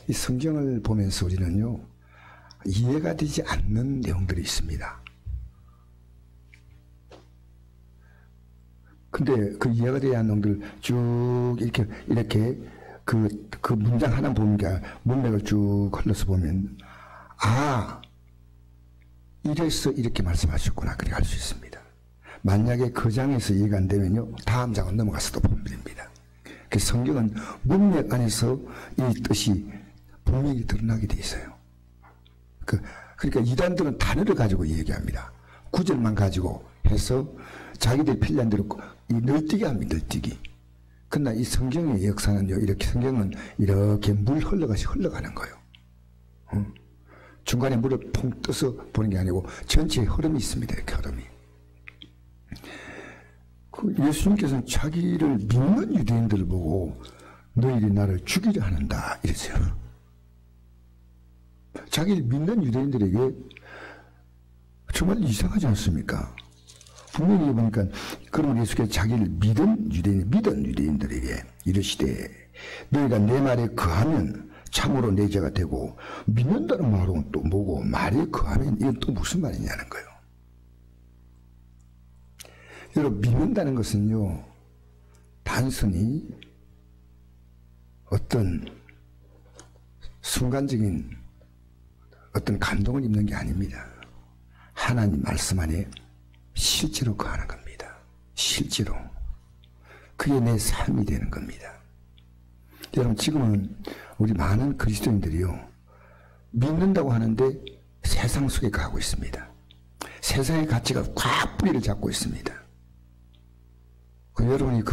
이 성경을 보면서 우리는요, 이해가 되지 않는 내용들이 있습니다. 근데 그 이해가 되지 않는 내용들을 쭉 이렇게 그 문장 하나 보는 게 문맥을 쭉 흘러서 보면, 아, 이래서 이렇게 말씀하셨구나. 그렇게 할 수 있습니다. 만약에 그 장에서 이해가 안 되면요, 다음 장은 넘어가서도 보면 됩니다. 그래서 성경은 문맥 안에서 이 뜻이 분명히 드러나게 돼 있어요. 그러니까 이단들은 단어를 가지고 얘기합니다. 구절만 가지고 해서 자기들 필요한 대로 이 널뛰기 합니다. 널뛰기. 그러나 이 성경의 역사는요, 이렇게 성경은 이렇게 물 흘러가시 흘러가는 거예요. 중간에 물을 퐁 떠서 보는 게 아니고 전체에 흐름이 있습니다. 이렇게 흐름이. 예수님께서는 자기를 믿는 유대인들을 보고 너희들이 나를 죽이려 하는다 이랬어요. 자기를 믿는 유대인들에게 정말 이상하지 않습니까? 분명히 보니까 그러면 예수께서 자기를 믿은 유대인들에게 이르시되 너희가 내 말에 거하면 참으로 내 자가 되고, 믿는다는 말은 또 뭐고, 말에 거하면 이건 또 무슨 말이냐는 거예요. 여러분, 믿는다는 것은요, 단순히 어떤 순간적인 어떤 감동을 입는 게 아닙니다. 하나님 말씀 안에 실제로 거하는 겁니다. 실제로. 그게 내 삶이 되는 겁니다. 여러분, 지금은 우리 많은 그리스도인들이요, 믿는다고 하는데 세상 속에 가고 있습니다. 세상의 가치가 꽉 뿌리를 잡고 있습니다. 여러분이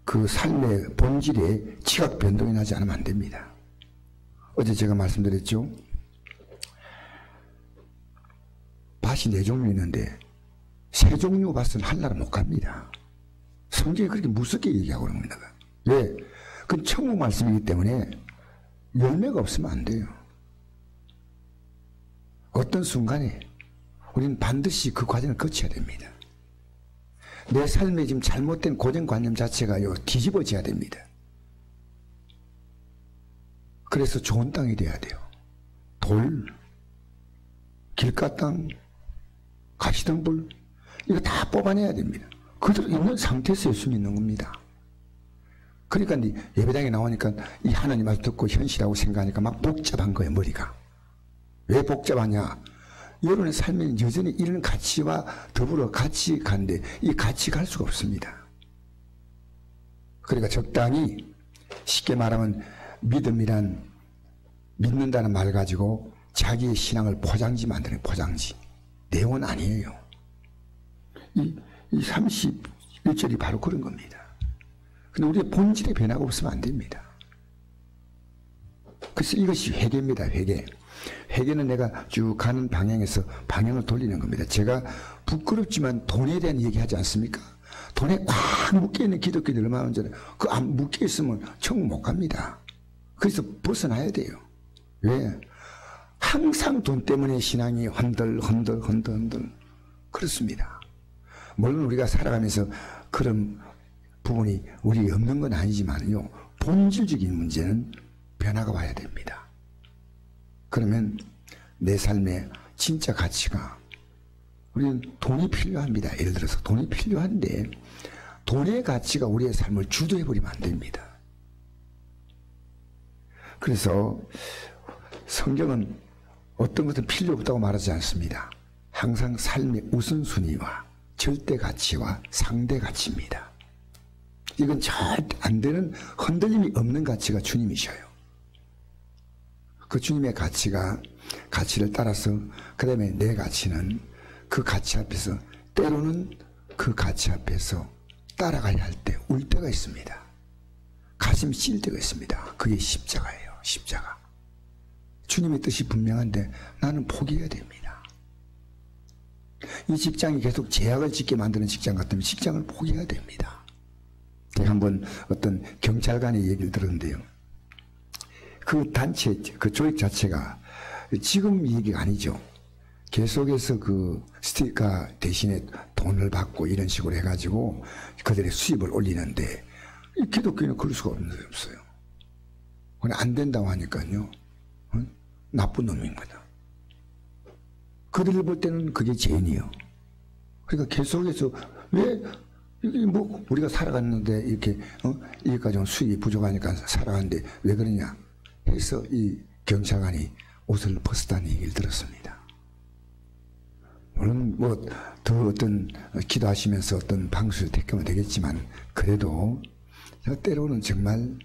그 삶의 본질에 지각 변동이 나지 않으면 안 됩니다. 어제 제가 말씀드렸죠. 밭이 4종류 있는데 3종류 밭은 한나라 못 갑니다. 성경이 그렇게 무섭게 얘기하고 그런 겁니다. 왜? 그건 천국 말씀이기 때문에 열매가 없으면 안 돼요. 어떤 순간에 우리는 반드시 그 과정을 거쳐야 됩니다. 내 삶에 지금 잘못된 고정관념 자체가요, 뒤집어져야 됩니다. 그래서 좋은 땅이 돼야 돼요. 돌, 길가 땅, 가시덤불, 이거 다 뽑아내야 됩니다. 그대로 있는 상태에서 예수 믿는 겁니다. 그러니까 예배당에 나오니까 이 하나님 말 듣고 현실하고 생각하니까 막 복잡한 거예요, 머리가. 왜 복잡하냐? 여러분의 삶에는 여전히 이런 가치와 더불어 같이 가는데 이 같이 갈 수가 없습니다. 그러니까 적당히, 쉽게 말하면 믿는다는 말 가지고 자기의 신앙을 포장지 만드는 포장지. 내용은 아니에요. 이 31절이 바로 그런 겁니다. 근데 우리의 본질의 변화가 없으면 안 됩니다. 그래서 이것이 회개입니다. 회개는 내가 쭉 가는 방향에서 방향을 돌리는 겁니다. 제가 부끄럽지만 돈에 대한 얘기 하지 않습니까? 돈에 꽉 묶여있는 기독교인들 얼마나 많은지, 그 안 묶여있으면 천국 못 갑니다. 그래서 벗어나야 돼요. 왜? 항상 돈 때문에 신앙이 흔들 그렇습니다. 물론 우리가 살아가면서 그런 부분이 우리에 없는 건 아니지만요, 본질적인 문제는 변화가 와야 됩니다. 그러면 내 삶의 진짜 가치가, 우리는 돈이 필요합니다. 예를 들어서 돈이 필요한데 돈의 가치가 우리의 삶을 주도해버리면 안 됩니다. 그래서 성경은 어떤 것은 필요 없다고 말하지 않습니다. 항상 삶의 우선순위와 절대 가치와 상대 가치입니다. 이건 절대 안 되는, 흔들림이 없는 가치가 주님이셔요. 그 주님의 가치를 따라서, 그 다음에 내 가치는 그 가치 앞에서, 때로는 그 가치 앞에서 따라가야 할 때 울 때가 있습니다. 가슴이 찔 때가 있습니다. 그게 십자가예요. 십자가. 주님의 뜻이 분명한데 나는 포기해야 됩니다. 이 직장이 계속 제약을 짓게 만드는 직장 같으면 직장을 포기해야 됩니다. 제가 한번 어떤 경찰관의 얘기를 들었는데요, 그 단체, 그 조직 자체가 지금 얘기가 아니죠. 계속해서 그 스티커 대신에 돈을 받고 이런 식으로 해가지고 그들의 수입을 올리는데, 이 기독교는 그럴 수가 없어요. 안 된다고 하니까요. 나쁜 놈인 거다. 그들을 볼 때는 그게 죄인이요. 그러니까 계속해서 왜 이게 뭐 우리가 살아갔는데 이렇게 이게까지 수익이 부족하니까 살아가는데 왜 그러냐 해서 이 경찰관이 옷을 벗었다는 얘기를 들었습니다. 물론 뭐 더 어떤 기도하시면서 어떤 방수를 택하면 되겠지만 그래도 때로는 정말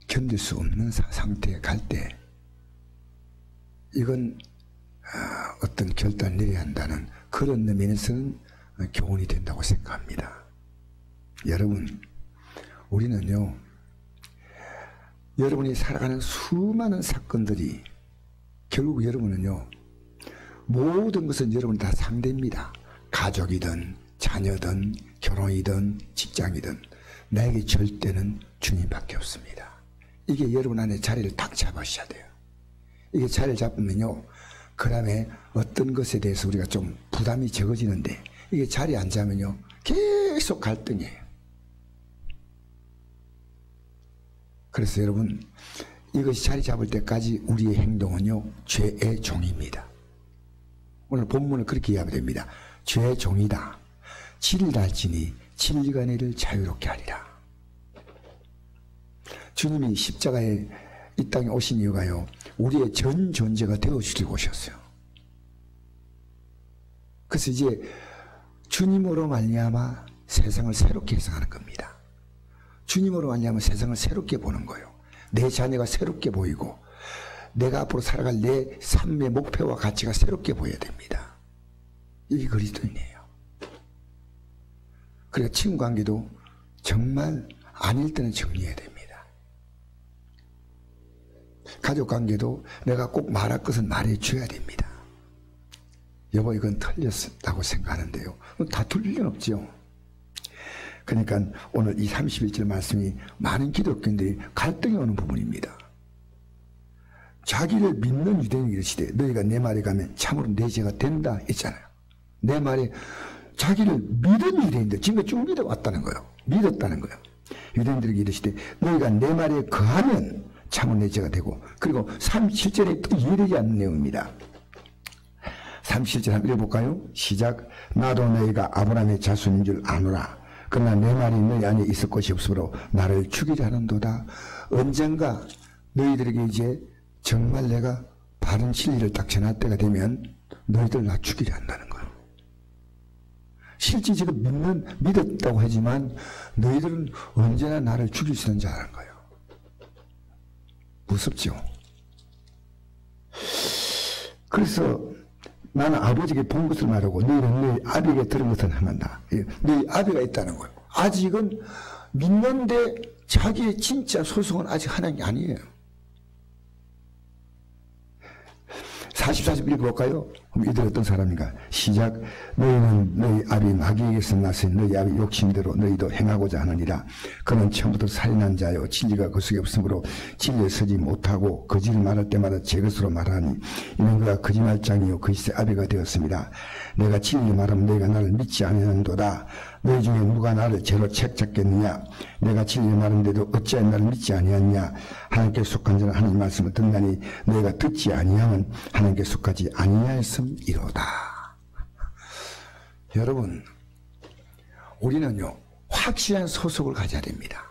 견딜 수 없는 상태에 갈 때 이건 어떤 결단을 내려야 한다는 그런 면에서는 교훈이 된다고 생각합니다. 여러분, 우리는요, 여러분이 살아가는 수많은 사건들이 결국 여러분은요, 모든 것은 여러분 다 상대입니다. 가족이든 자녀든 결혼이든 직장이든 나에게 절대는 주님밖에 없습니다. 이게 여러분 안에 자리를 딱 잡으셔야 돼요. 이게 자리를 잡으면요, 그 다음에 어떤 것에 대해서 우리가 좀 부담이 적어지는데 이게 자리에 안 잡으면요, 계속 갈등이에요. 그래서 여러분, 이것이 자리 잡을 때까지 우리의 행동은요, 죄의 종입니다. 오늘 본문을 그렇게 이해하면 됩니다. 죄의 종이다. 진리를 알지니 진리가 너희를 자유롭게 하리라. 주님이 십자가에 이 땅에 오신 이유가요, 우리의 전 존재가 되어주려고 오셨어요. 그래서 이제 주님으로 말미암아 세상을 새롭게 해석하는 겁니다. 주님으로 말미암아 세상을 새롭게 보는 거예요. 내 자녀가 새롭게 보이고 내가 앞으로 살아갈 내 삶의 목표와 가치가 새롭게 보여야 됩니다. 이게 그리스도인이에요. 그러니까 친구 관계도 정말 아닐 때는 정리해야 됩니다. 가족 관계도 내가 꼭 말할 것은 말해줘야 됩니다. 여보, 이건 틀렸다고 생각하는데요. 다 틀릴 일 없죠. 그러니까 오늘 이 31절 말씀이 많은 기독교인들이 갈등이 오는 부분입니다. 자기를 믿는 유대인이 이르시되 너희가 내 말에 가면 참으로 내 죄가 된다 했잖아요. 내 말에 자기를 믿은 유대인들 지금까지 쭉 믿어왔다는 거예요. 믿었다는 거예요. 유대인들에게 이르시되 너희가 내 말에 거하면 참으로 내 죄가 되고, 그리고 37절에 또 이해되지 않는 내용입니다. 37절 한번 읽어볼까요? 시작. 나도 너희가 아브라함의 자손인 줄 아노라. 그러나 내 말이 너희 안에 있을 것이 없으므로 나를 죽이려 하는도다. 언젠가 너희들에게 이제 정말 내가 바른 진리를 딱 전할 때가 되면 너희들 나 죽이려 한다는 거예요. 실제 지금 믿었다고 하지만 너희들은 언제나 나를 죽일 수 있는 자라는 거예요. 무섭죠? 그래서 나는 아버지에게 본 것을 말하고 너희는 너희 아비에게 들은 것을 행한다. 너희 아비가 있다는 거예요. 아직은 믿는데 자기의 진짜 소속은 아직 하나님이 아니에요. 44절 읽어볼까요? 그럼 이들 어떤 사람인가? 시작. 너희는 너희 아비 마귀에게서 나서 너희 아비 욕심대로 너희도 행하고자 하느니라. 그는 처음부터 살인한 자요 진리가 그 속에 없으므로 진리에 서지 못하고 거짓을 말할 때마다 제 것으로 말하니 이는 그가 거짓말장이요 거짓의 아비가 되었습니다. 내가 진리를 말하면 너희가 나를 믿지 아니하는도다. 너희 중에 누가 나를 죄로 책잡겠느냐? 내가 진리를 말하는데도 어찌하여 나를 믿지 아니하느냐? 하나님께 속한 자는 하나님 말씀을 듣나니 너희가 듣지 아니하면 하나님께 속하지 아니하였음이로다. 여러분, 우리는요 확실한 소속을 가져야 됩니다.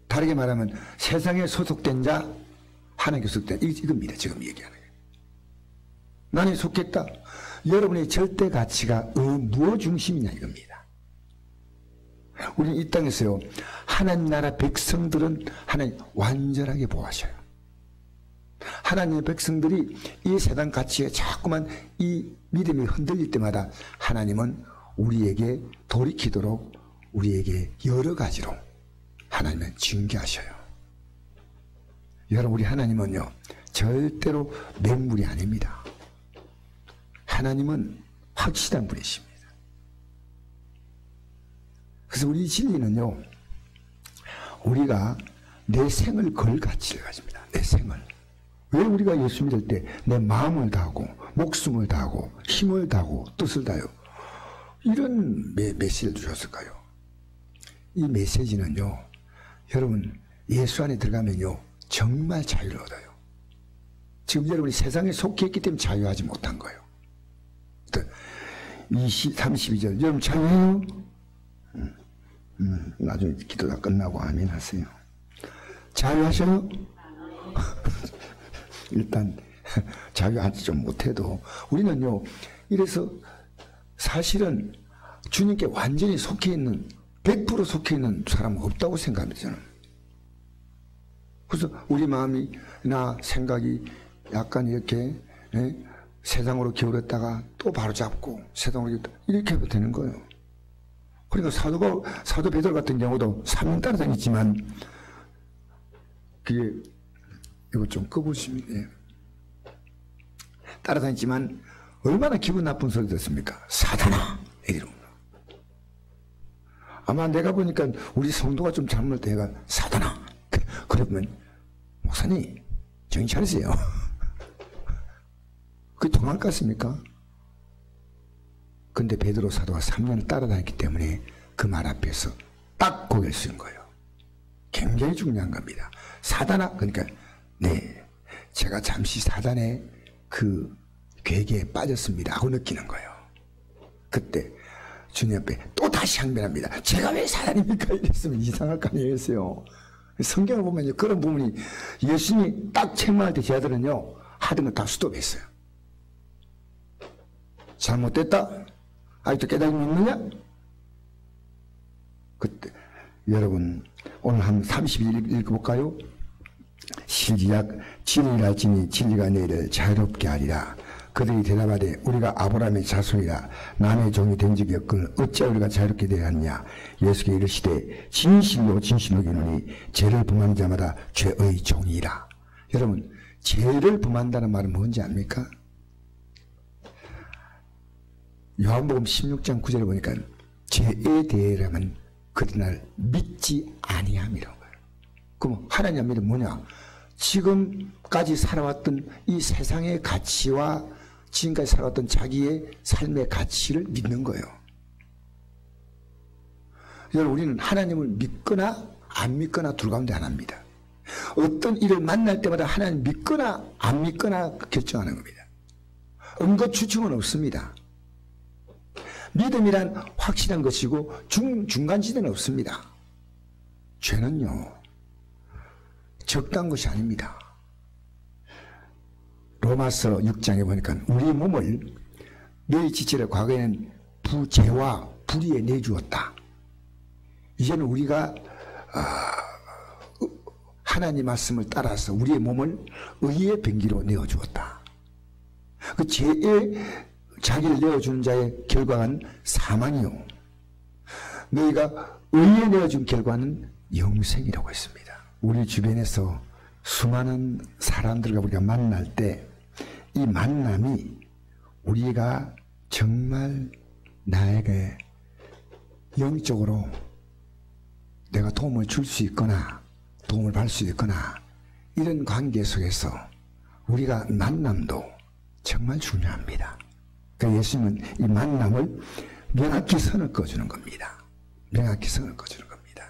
다르게 말하면 세상에 소속된 자, 하나님께 소속된 이겁니다. 지금 얘기하는 거예요. 나는 속했다. 여러분의 절대 가치가 무엇 중심이냐 이겁니다. 우리는 이 땅에서요 하나님 나라 백성들은 하나님 완전하게 보호하셔요. 하나님의 백성들이 이 세상 가치에 자꾸만 이 믿음이 흔들릴 때마다 하나님은 우리에게 돌이키도록 우리에게 여러 가지로 하나님은 징계하셔요. 여러분, 우리 하나님은요 절대로 맹물이 아닙니다. 하나님은 확실한 분이십니다. 그래서 우리 진리는요 우리가 내 생을 걸 가치를 가집니다. 내 생을. 왜 우리가 예수 믿을 때 내 마음을 다하고 목숨을 다하고 힘을 다하고 뜻을 다하여 이런 메시지를 주셨을까요? 이 메시지는요 여러분 예수 안에 들어가면요 정말 자유를 얻어요. 지금 여러분이 세상에 속해 있기 때문에 자유하지 못한 거예요. 32절 여러분 자유해요? 나중에 기도가 끝나고 아멘 하세요. 자유하셔요? 일단 자유하지 좀 못해도 우리는요, 이래서 사실은 주님께 완전히 속해 있는 100% 속해 있는 사람은 없다고 생각합니다. 저는. 그래서 우리 마음이나 생각이 약간 이렇게 세상으로 기울었다가 또 바로잡고 세상으로 이렇게 하면 되는 거예요. 그러니까 사도 베드로 같은 경우도 3년 따라다녔지만 그게 이거 좀 꺼보시면 돼요. 따라다녔지만 얼마나 기분 나쁜 소리 듣습니까? 사단아! 이러면. 아마 내가 보니까 우리 성도가 좀 잘못할 때 얘가 사단아! 그러면 목사님 정신 차리세요. 그게 통할 것 같습니까? 근데 베드로 사도가 3년을 따라다녔기 때문에 그 말 앞에서 딱 고개를 쓴 거예요. 굉장히 중요한 겁니다. 사단아, 그러니까 네, 제가 잠시 사단의 그 괴계에 빠졌습니다 하고 느끼는 거예요. 그때 주님 앞에 또 다시 항변합니다. 제가 왜 사단입니까? 이랬으면 이상할 거 아니겠어요. 성경을 보면 그런 부분이 예수님이 딱 책망할 때 제자들은요 하던 거 다 스톱했어요. 잘못됐다? 아직도 깨달음이 없느냐? 그때 여러분 오늘 한 30일 읽어볼까요? 시작 진리랄지니 진리가 너희를 자유롭게 하리라. 그들이 대답하되 우리가 아브라함의 자손이라 남의 종이 된 적이 없거늘 어찌하여 우리가 자유롭게 되었냐. 예수께 이르시되 진실로 진실로 이르노니 죄를 범하는 자마다 죄의 종이라. 여러분 죄를 범한다는 말은 뭔지 압니까? 요한복음 16장 9절에 보니까 죄에 대해라면 그날 믿지 아니함이라는 거예요. 그럼 하나님 믿음 뭐냐? 지금까지 살아왔던 이 세상의 가치와 지금까지 살아왔던 자기의 삶의 가치를 믿는 거예요. 여러분 우리는 하나님을 믿거나 안 믿거나 둘 가운데 하나입니다. 어떤 일을 만날 때마다 하나님 믿거나 안 믿거나 결정하는 겁니다. 응거추측은 없습니다. 믿음이란 확실한 것이고 중간지대는 없습니다. 죄는요 적당한 것이 아닙니다. 로마서 6장에 보니까 우리 몸을 너희 지체를 과거에는 부죄와 불의에 내주었다. 이제는 우리가 하나님 말씀을 따라서 우리의 몸을 의의 병기로 내어주었다. 그 죄에 자기를 내어주는 자의 결과는 사망이요 너희가 의에 내어준 결과는 영생이라고 했습니다. 우리 주변에서 수많은 사람들과 우리가 만날 때 이 만남이 우리가 정말 나에게 영적으로 내가 도움을 줄 수 있거나 도움을 받을 수 있거나 이런 관계 속에서 우리가 만남도 정말 중요합니다. 그러니까 예수님은 이 만남을 명확히 선을 꺼주는 겁니다. 명확히 선을 꺼주는 겁니다.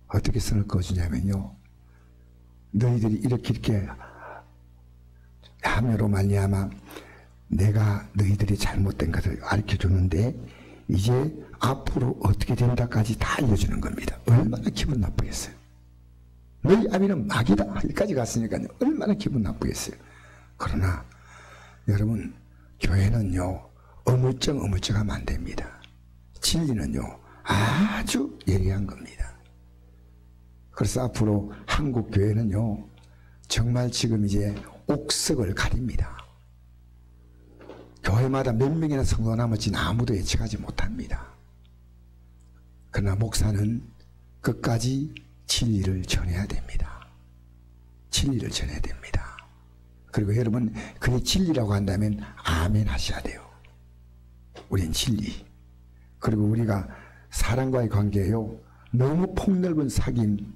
어떻게 선을 꺼주냐면요 너희들이 이렇게 함으로 말미암아 내가 너희들이 잘못된 것을 가르쳐주는데 이제 앞으로 어떻게 된다까지 다 알려주는 겁니다. 얼마나 기분 나쁘겠어요. 너희 아비는 마귀다 여기까지 갔으니까요 얼마나 기분 나쁘겠어요. 그러나 여러분 교회는요 어물쩡어물쩡하면 안 됩니다. 진리는요 아주 예리한 겁니다. 그래서 앞으로 한국 교회는요 정말 지금 이제 옥석을 가립니다. 교회마다 몇 명이나 성도가 남을지는 아무도 예측하지 못합니다. 그러나 목사는 끝까지 진리를 전해야 됩니다. 진리를 전해야 됩니다. 그리고 여러분 그게 진리라고 한다면 아멘 하셔야 돼요. 우린 진리. 그리고 우리가 사람과의 관계요 너무 폭넓은 사귐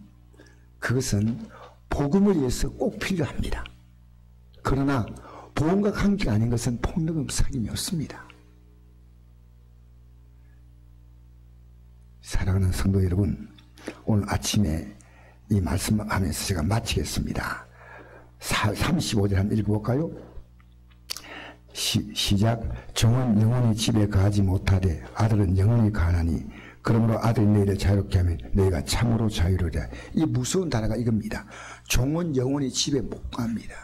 그것은 복음을 위해서 꼭 필요합니다. 그러나 복음과 관계가 아닌 것은 폭넓은 사귐이 없습니다. 사랑하는 성도 여러분 오늘 아침에 이 말씀하면서 제가 마치겠습니다. 35절 한번 읽어볼까요? 시작. 종은 영원히 집에 가지 못하되 아들은 영원히 가나니 그러므로 아들이 너희를 자유롭게 하면 너희가 참으로 자유로우리라. 이 무서운 단어가 이겁니다. 종은 영원히 집에 못 갑니다.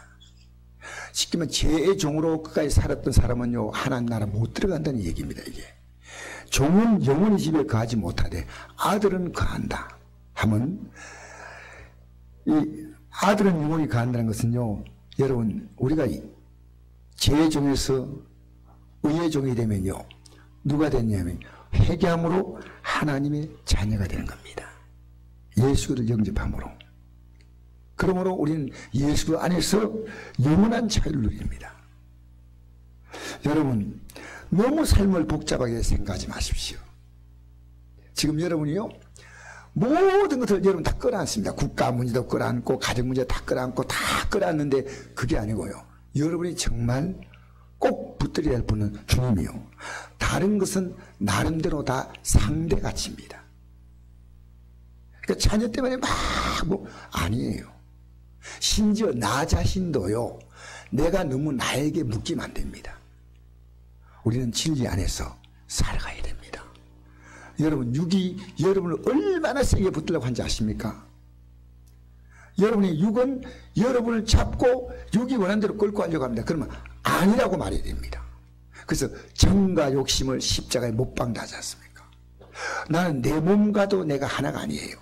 쉽게 말하면 죄의 종으로 끝까지 살았던 사람은요, 하나님 나라 못 들어간다는 얘기입니다. 이게 종은 영원히 집에 가지 못하되 아들은 가한다 하면, 이 아들은 영원히 가한다는 것은요, 여러분, 우리가 죄의 종에서 의의 종이 되면요, 누가 됐냐면 회개함으로 하나님의 자녀가 되는 겁니다. 예수를 영접함으로. 그러므로 우리는 예수 안에서 영원한 자유를 누립니다. 여러분, 너무 삶을 복잡하게 생각하지 마십시오. 지금 여러분이요, 모든 것을 여러분 다 끌어안습니다. 국가 문제도 끌어안고 가정 문제 다 끌어안고 다 끌어안는데 그게 아니고요, 여러분이 정말 꼭 붙들어야 할 분은 주님이요. 다른 것은 나름대로 다 상대가치입니다. 그러니까 자녀 때문에 아니에요. 심지어 나 자신도요, 내가 너무 나에게 묶이면 안 됩니다. 우리는 진리 안에서 살아가야 됩니다. 여러분, 육이 여러분을 얼마나 세게 붙들려고 하는지 아십니까? 여러분의 육은 여러분을 잡고 육이 원하는 대로 끌고 가려고 합니다. 그러면 아니라고 말해야 됩니다. 그래서 정과 욕심을 십자가에 못 박는다지 않습니까? 나는 내 몸과도 내가 하나가 아니에요.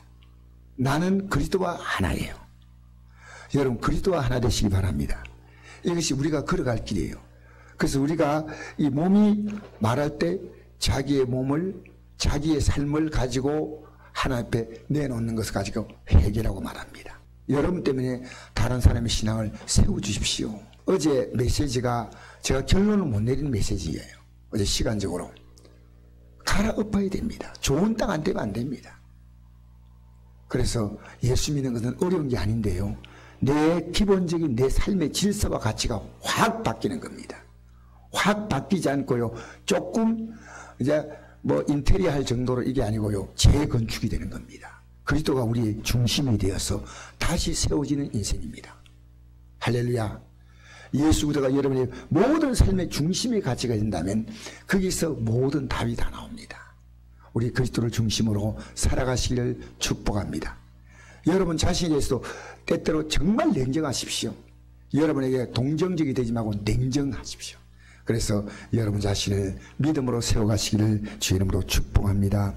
나는 그리스도와 하나예요. 여러분, 그리스도와 하나 되시기 바랍니다. 이것이 우리가 걸어갈 길이에요. 그래서 우리가 이 몸이 말할 때 자기의 몸을, 자기의 삶을 가지고 하나님 앞에 내놓는 것을 가지고 회개라고 말합니다. 여러분 때문에 다른 사람의 신앙을 세워주십시오. 어제 메시지가 제가 결론을 못 내리는 메시지예요. 어제 시간적으로 갈아엎어야 됩니다. 좋은 땅 안 되면 안 됩니다. 그래서 예수 믿는 것은 어려운 게 아닌데요, 내 기본적인 내 삶의 질서와 가치가 확 바뀌는 겁니다. 확 바뀌지 않고요, 조금 이제 인테리어 할 정도로 이게 아니고요, 재건축이 되는 겁니다. 그리스도가 우리의 중심이 되어서 다시 세워지는 인생입니다. 할렐루야. 예수 그리스도가 여러분의 모든 삶의 중심의 가치가 된다면 거기서 모든 답이 다 나옵니다. 우리 그리스도를 중심으로 살아가시기를 축복합니다. 여러분 자신에 대해서도 때때로 정말 냉정하십시오. 여러분에게 동정적이 되지 말고 냉정하십시오. 그래서 여러분 자신을 믿음으로 세워가시기를 주의 이름으로 축복합니다.